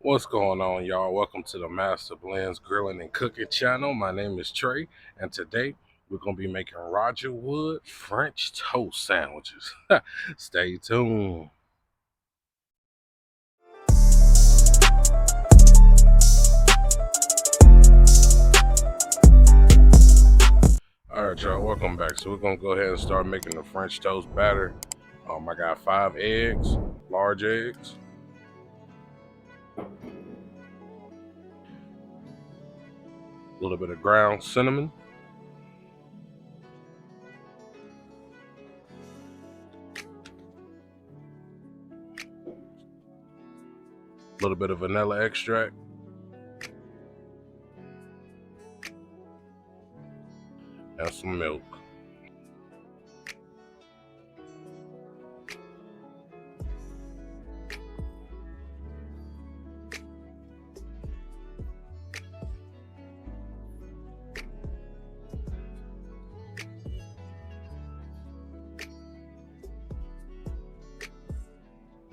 What's going on, y'all? Welcome to the Mastablendz Grilling and Cooking channel. My name is Trey, and today we're going to be making Roger Wood French toast sandwiches. Stay tuned. Alright, y'all, welcome back. So we're going to go ahead and start making the French toast batter. I got 5 eggs, large eggs. A little bit of ground cinnamon. A little bit of vanilla extract. And some milk.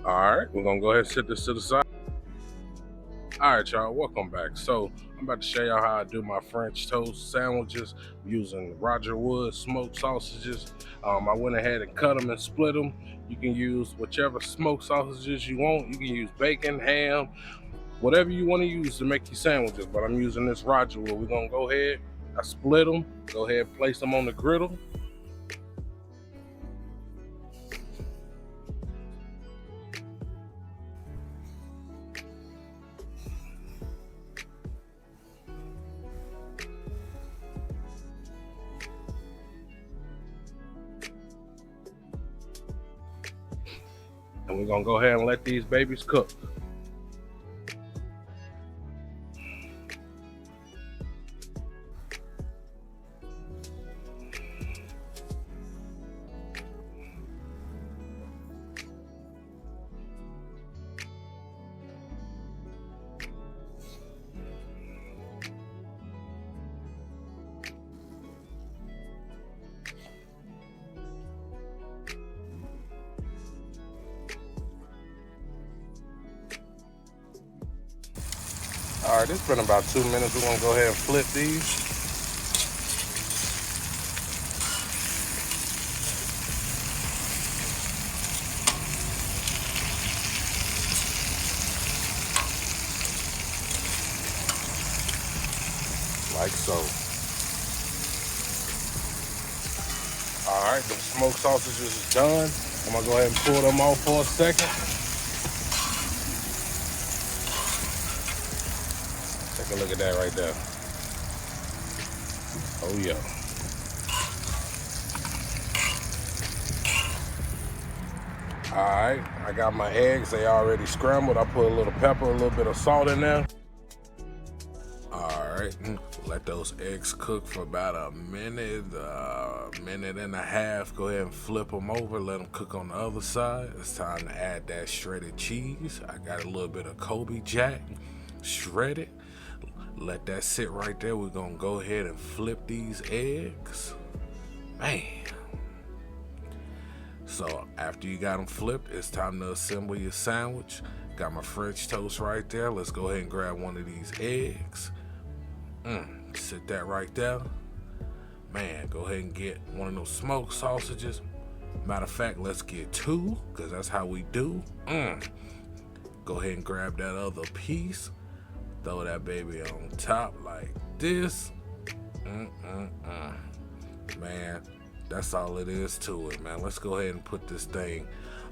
Alright, we're gonna go ahead and set this to the side. Alright, y'all, welcome back. So I'm about to show y'all how I do my French toast sandwiches using Roger Wood smoked sausages. I went ahead and cut them and split them. You can use whichever smoked sausages you want. You can use bacon, ham, whatever you want to use to make your sandwiches, but I'm using this Roger Wood. We're gonna go ahead, I split them, go ahead and place them on the griddle. And we're gonna go ahead and let these babies cook. All right, it's been about 2 minutes. We're gonna go ahead and flip these. Like so. All right, the smoked sausages is done. I'm gonna go ahead and pull them off for a second. Take a look at that right there. Oh yeah. All right, I got my eggs. They already scrambled. I put a little pepper, a little bit of salt in there. All right, let those eggs cook for about a minute and a half. Go ahead and flip them over, let them cook on the other side. It's time to add that shredded cheese. I got a little bit of Kobe Jack, shredded. Let that sit right there. We're gonna go ahead and flip these eggs. Man. So after you got them flipped, it's time to assemble your sandwich. Got my French toast right there. Let's go ahead and grab one of these eggs. Sit that right there. Man, go ahead and get one of those smoked sausages. Matter of fact, let's get 2, because that's how we do. Go ahead and grab that other piece. Throw that baby on top like this. Man, that's all it is to it, man. Let's go ahead and put this thing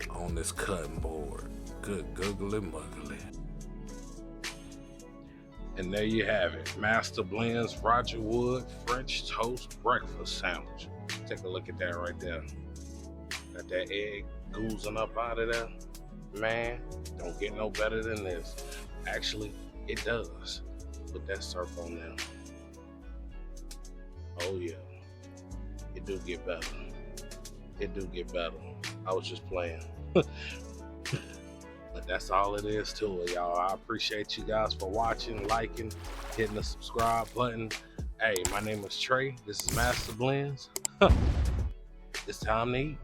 on this cutting board. Good googly muggly. And there you have it, Mastablendz Roger Wood French Toast Breakfast Sandwich. Take a look at that right there. Got that egg oozing up out of there. Man, don't get no better than this. Actually, it does. Put that syrup on there. Oh yeah, it do get better. It do get better. I was just playing. But that's all it is to it, y'all. I appreciate you guys for watching, liking, hitting the subscribe button. Hey, my name is Trey. This is Mastablendz. It's time to eat.